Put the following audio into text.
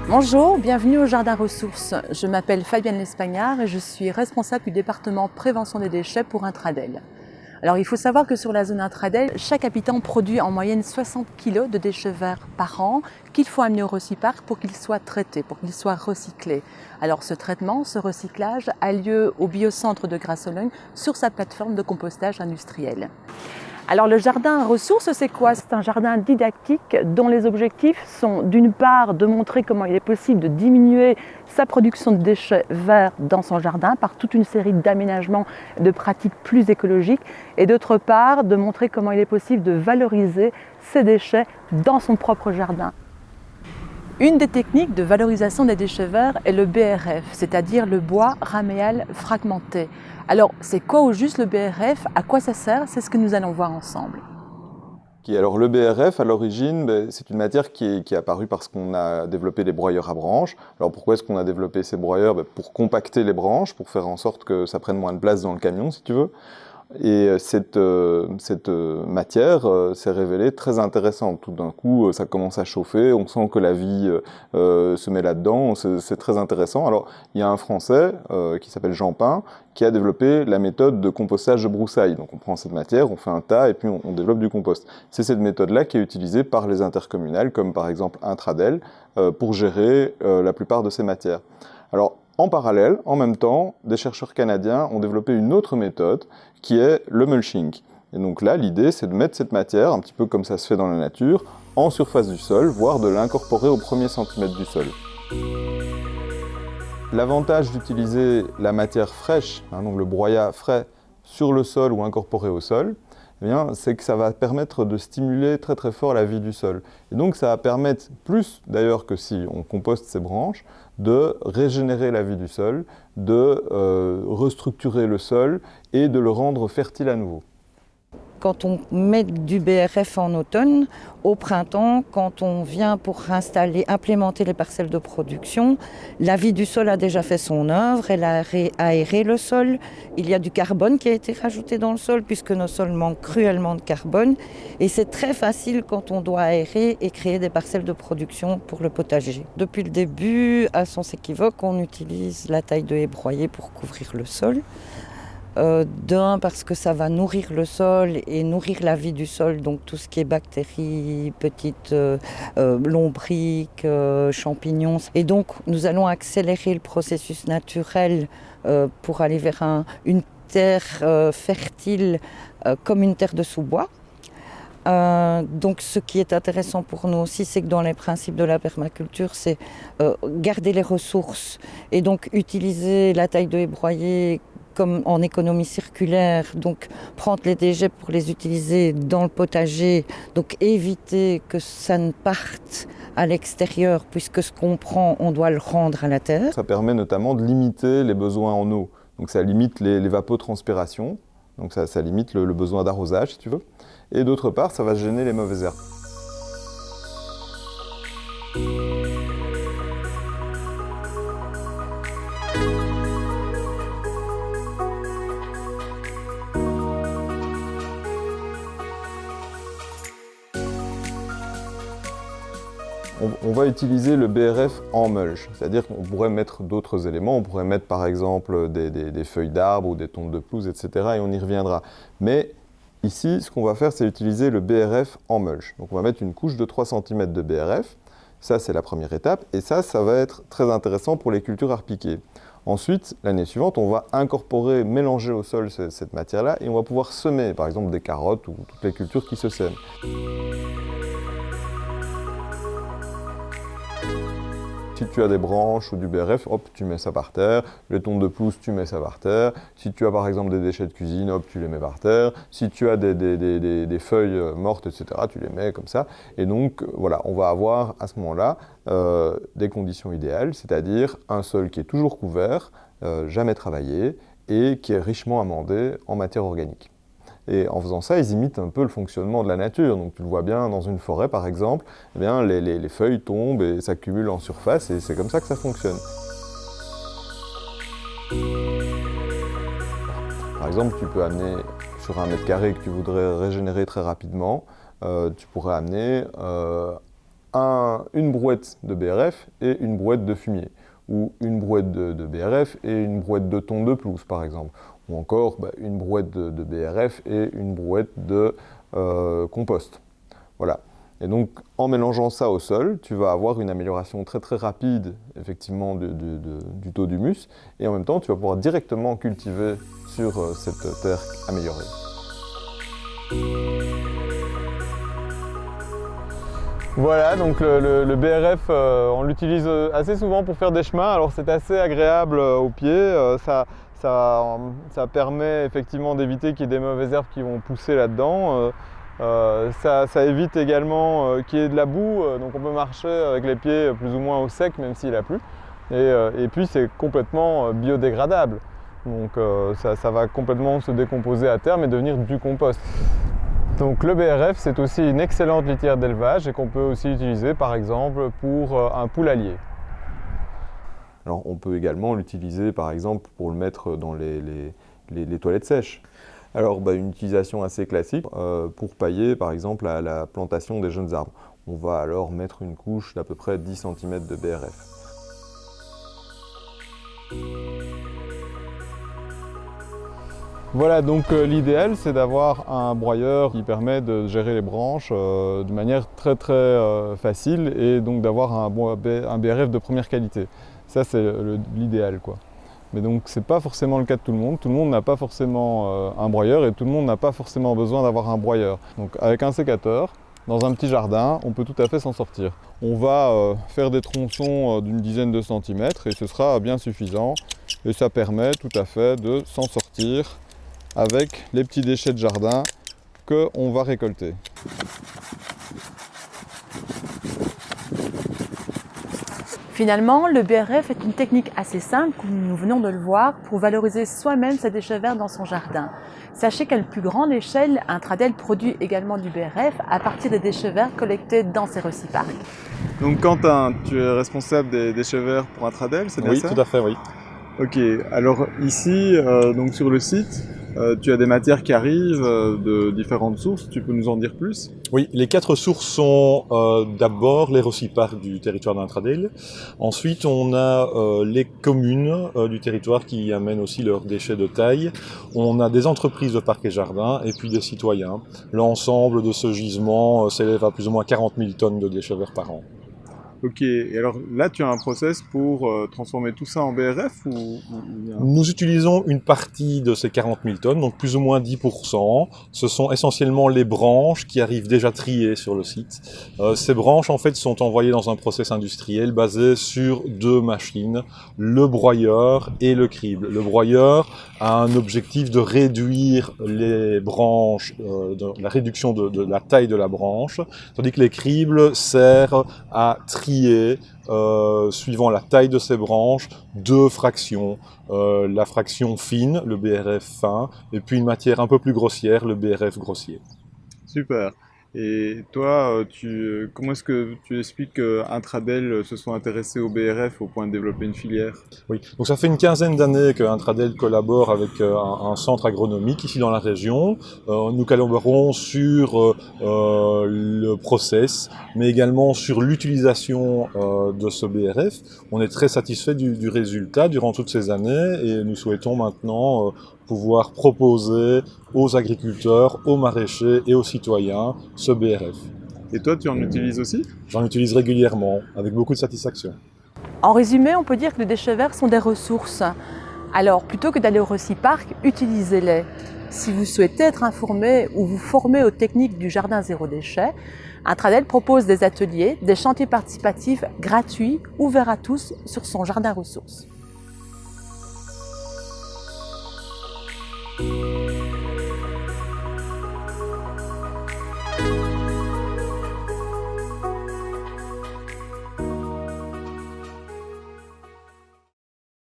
Bonjour, bienvenue au Jardin Ressources. Je m'appelle Fabienne Lespagnard et je suis responsable du département prévention des déchets pour Intradel. Alors il faut savoir que sur la zone Intradel, chaque habitant produit en moyenne 60 kg de déchets verts par an qu'il faut amener au recyparc pour qu'ils soient traités, pour qu'ils soient recyclés. Alors ce traitement, ce recyclage a lieu au biocentre de Grassologne sur sa plateforme de compostage industriel. Alors le jardin ressources, c'est quoi? C'est un jardin didactique dont les objectifs sont d'une part de montrer comment il est possible de diminuer sa production de déchets verts dans son jardin par toute une série d'aménagements, de pratiques plus écologiques et d'autre part de montrer comment il est possible de valoriser ces déchets dans son propre jardin. Une des techniques de valorisation des déchets verts est le BRF, c'est-à-dire le bois raméal fragmenté. Alors, c'est quoi au juste le BRF? À quoi ça sert? C'est ce que nous allons voir ensemble. Alors le BRF, à l'origine, c'est une matière qui est apparue parce qu'on a développé des broyeurs à branches. Alors pourquoi est-ce qu'on a développé ces broyeurs? Pour compacter les branches, pour faire en sorte que ça prenne moins de place dans le camion, si tu veux. Et cette matière s'est révélée très intéressante. Tout d'un coup, ça commence à chauffer, on sent que la vie se met là-dedans, c'est très intéressant. Alors, il y a un Français qui s'appelle Jean Pin, qui a développé la méthode de compostage de broussailles. Donc on prend cette matière, on fait un tas et puis on développe du compost. C'est cette méthode-là qui est utilisée par les intercommunales, comme par exemple Intradel, pour gérer la plupart de ces matières. Alors, en parallèle, en même temps, des chercheurs canadiens ont développé une autre méthode qui est le mulching. Et donc là, l'idée, c'est de mettre cette matière, un petit peu comme ça se fait dans la nature, en surface du sol, voire de l'incorporer au premier centimètre du sol. L'avantage d'utiliser la matière fraîche, donc le broyat frais, sur le sol ou incorporé au sol, c'est que ça va permettre de stimuler très très fort la vie du sol. Et donc ça va permettre, plus d'ailleurs que si on composte ces branches, de régénérer la vie du sol, de restructurer le sol et de le rendre fertile à nouveau. Quand on met du BRF en automne, au printemps, quand on vient pour implémenter les parcelles de production, la vie du sol a déjà fait son œuvre, elle a aéré le sol. Il y a du carbone qui a été rajouté dans le sol puisque nos sols manquent cruellement de carbone. Et c'est très facile quand on doit aérer et créer des parcelles de production pour le potager. Depuis le début, à sens équivoque, on utilise la taille de haie broyée pour couvrir le sol. D'un, parce que ça va nourrir le sol et nourrir la vie du sol, donc tout ce qui est bactéries, petites lombriques, champignons. Et donc nous allons accélérer le processus naturel pour aller vers une terre fertile comme une terre de sous-bois. Donc ce qui est intéressant pour nous aussi, c'est que dans les principes de la permaculture, c'est garder les ressources et donc utiliser la taille de haie broyée comme en économie circulaire, donc prendre les déchets pour les utiliser dans le potager, donc éviter que ça ne parte à l'extérieur, puisque ce qu'on prend, on doit le rendre à la terre. Ça permet notamment de limiter les besoins en eau, donc ça limite l'évapotranspiration, donc ça limite le besoin d'arrosage, si tu veux, et d'autre part, ça va gêner les mauvaises herbes. On va utiliser le BRF en mulch, c'est-à-dire qu'on pourrait mettre d'autres éléments, on pourrait mettre par exemple des feuilles d'arbres ou des tontes de pelouse, etc. et on y reviendra. Mais ici, ce qu'on va faire, c'est utiliser le BRF en mulch. Donc on va mettre une couche de 3 cm de BRF, ça c'est la première étape, et ça va être très intéressant pour les cultures arpiquées. Ensuite, l'année suivante, on va incorporer, mélanger au sol cette matière-là et on va pouvoir semer, par exemple des carottes ou toutes les cultures qui se sèment. Si tu as des branches ou du BRF, hop, tu mets ça par terre. Les tontes de pelouse, tu mets ça par terre. Si tu as par exemple des déchets de cuisine, hop, tu les mets par terre. Si tu as des feuilles mortes, etc., tu les mets comme ça. Et donc, voilà, on va avoir à ce moment-là des conditions idéales, c'est-à-dire un sol qui est toujours couvert, jamais travaillé, et qui est richement amendé en matière organique. Et en faisant ça, ils imitent un peu le fonctionnement de la nature. Donc tu le vois bien dans une forêt par exemple, eh bien, les feuilles tombent et s'accumulent en surface et c'est comme ça que ça fonctionne. Par exemple, tu peux amener sur 1 mètre carré que tu voudrais régénérer très rapidement, tu pourrais amener une brouette de BRF et une brouette de fumier, ou une brouette de BRF et une brouette de tonte de pelouse par exemple, ou encore une brouette de BRF et une brouette de compost. Voilà. Et donc, en mélangeant ça au sol, tu vas avoir une amélioration très très rapide, effectivement, du taux d'humus, et en même temps, tu vas pouvoir directement cultiver sur cette terre améliorée. Voilà, donc le BRF, on l'utilise assez souvent pour faire des chemins, alors c'est assez agréable au pied, ça permet effectivement d'éviter qu'il y ait des mauvaises herbes qui vont pousser là-dedans. Ça évite également qu'il y ait de la boue, donc on peut marcher avec les pieds plus ou moins au sec même s'il a plu. Et puis c'est complètement biodégradable, donc ça va complètement se décomposer à terme et devenir du compost. Donc le BRF c'est aussi une excellente litière d'élevage et qu'on peut aussi utiliser par exemple pour un poulailler. Alors on peut également l'utiliser par exemple pour le mettre dans les toilettes sèches. Alors une utilisation assez classique pour pailler par exemple à la plantation des jeunes arbres. On va alors mettre une couche d'à peu près 10 cm de BRF. Voilà, donc l'idéal c'est d'avoir un broyeur qui permet de gérer les branches de manière très facile et donc d'avoir un BRF de première qualité. Ça c'est l'idéal quoi. Mais donc c'est pas forcément le cas de tout le monde n'a pas forcément un broyeur et tout le monde n'a pas forcément besoin d'avoir un broyeur. Donc avec un sécateur, dans un petit jardin, on peut tout à fait s'en sortir. On va faire des tronçons d'une dizaine de centimètres et ce sera bien suffisant et ça permet tout à fait de s'en sortir avec les petits déchets de jardin qu'on va récolter. Finalement, le BRF est une technique assez simple, comme nous venons de le voir, pour valoriser soi-même ses déchets verts dans son jardin. Sachez qu'à une plus grande échelle, Intradel produit également du BRF à partir des déchets verts collectés dans ses reciparcs. Donc Quentin, tu es responsable des déchets verts pour Intradel, c'est bien ça? Oui, tout à fait, oui. Ok, alors ici, donc sur le site, tu as des matières qui arrivent de différentes sources, tu peux nous en dire plus? Oui, les 4 sources sont d'abord les reciparcs du territoire d'Intradel. Ensuite, on a les communes du territoire qui amènent aussi leurs déchets de taille. On a des entreprises de parcs et jardins et puis des citoyens. L'ensemble de ce gisement s'élève à plus ou moins 40 000 tonnes de déchets verts par an. Ok, et alors là tu as un process pour transformer tout ça en BRF ou... Nous utilisons une partie de ces 40 000 tonnes, donc plus ou moins 10%. Ce sont essentiellement les branches qui arrivent déjà triées sur le site. Ces branches en fait sont envoyées dans un process industriel basé sur 2 machines, le broyeur et le crible. Le broyeur a un objectif de réduire les branches, la réduction de la taille de la branche, tandis que les cribles servent à trier, suivant la taille de ces branches, 2 fractions. La fraction fine, le BRF fin, et puis une matière un peu plus grossière, le BRF grossier. Super. Et toi, comment est-ce que tu expliques qu'Intradel se soit intéressé au BRF au point de développer une filière? Oui, donc ça fait une quinzaine d'années qu'Intradel collabore avec un centre agronomique ici dans la région. Nous collaborons sur le process, mais également sur l'utilisation de ce BRF. On est très satisfait du résultat durant toutes ces années et nous souhaitons maintenant pouvoir proposer aux agriculteurs, aux maraîchers et aux citoyens ce BRF. Et toi, tu en utilises aussi? J'en utilise régulièrement, avec beaucoup de satisfaction. En résumé, on peut dire que les déchets verts sont des ressources. Alors, plutôt que d'aller au reciparc, utilisez-les. Si vous souhaitez être informé ou vous former aux techniques du jardin zéro déchet, Intradel propose des ateliers, des chantiers participatifs gratuits, ouverts à tous sur son jardin ressources.